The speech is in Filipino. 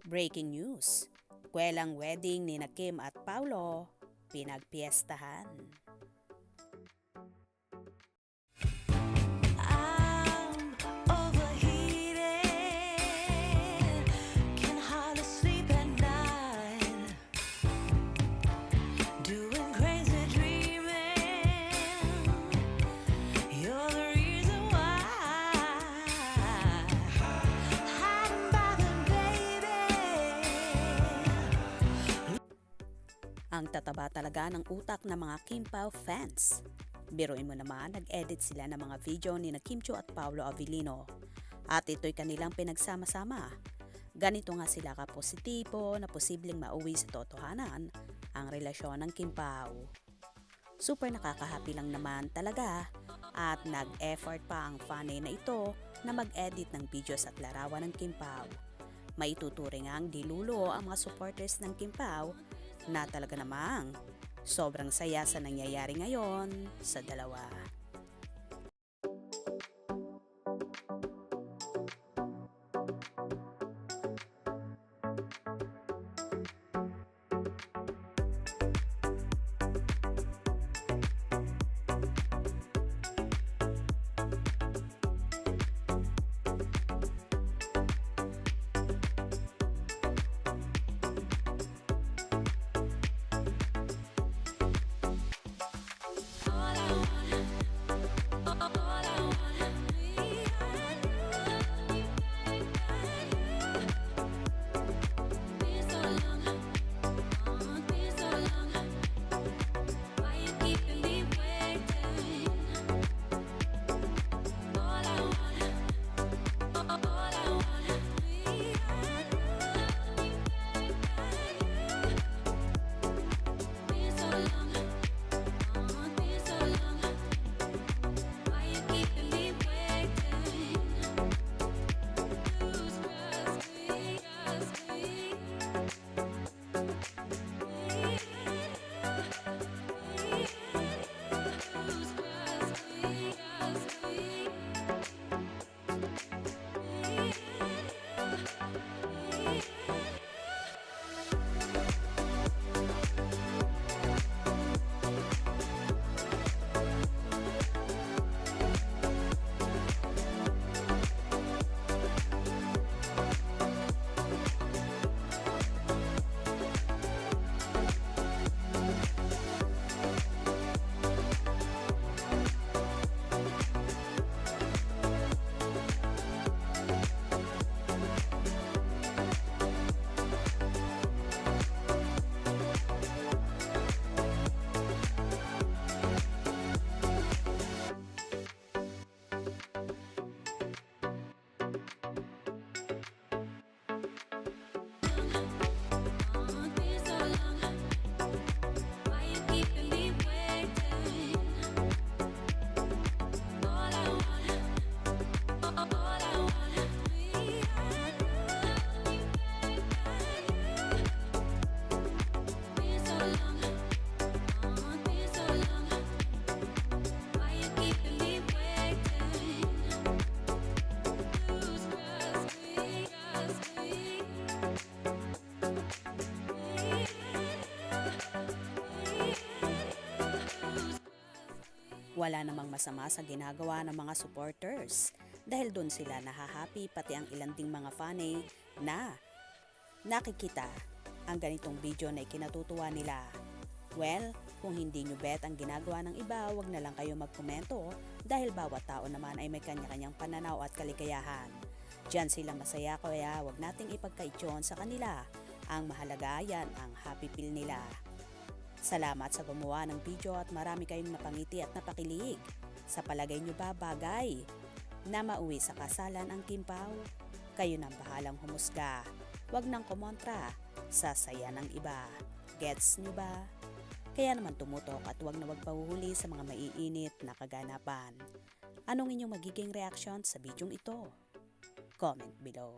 Breaking news. Kwelang wedding ni Kim at Paulo, pinagpiestahan. I'm overheated, can hardly sleep at night, doing crazy dreaming. You're the reason why. Hiding by the baby. Ang tataba talaga ng utak ng mga Kim Pao fans. Biruin mo naman, nag-edit sila ng mga video ni Kim Chiu at Paolo Avellino. At ito'y kanilang pinagsama-sama. Ganito nga sila kapositibo na posibleng mauwi sa totohanan ang relasyon ng Kim Pao. Super nakakahappy lang naman talaga at nag-effort pa ang fanay na ito na mag-edit ng videos at larawan ng Kim Pao. Maituturing ang dilulo ang mga supporters ng Kim Pao na talaga namang sobrang saya sa nangyayari ngayon sa dalawa. Wala namang masama sa ginagawa ng mga supporters dahil doon sila nahahappy pati ang ilang ding mga fanay na nakikita ang ganitong video na ikinatutuwa nila. Well, kung hindi nyo bet ang ginagawa ng iba, wag na lang kayo magkomento dahil bawat tao naman ay may kanya-kanyang pananaw at kaligayahan. Diyan sila masaya kaya wag nating ipagkaitsyon sa kanila. Ang mahalaga yan ang happy feel nila. Salamat sa gumawa ng video at marami kayong napangiti at napakilig. Sa palagay nyo ba bagay na mauwi sa kasalan ang Kim Pao? Kayo nang bahalang humusga. Huwag nang kumontra sa saya ng iba. Gets nyo ba? Kaya naman tumutok at huwag na huwag pahuhuli sa mga maiinit na kaganapan. Anong inyong magiging reaksyon sa bidyong ito? Comment below.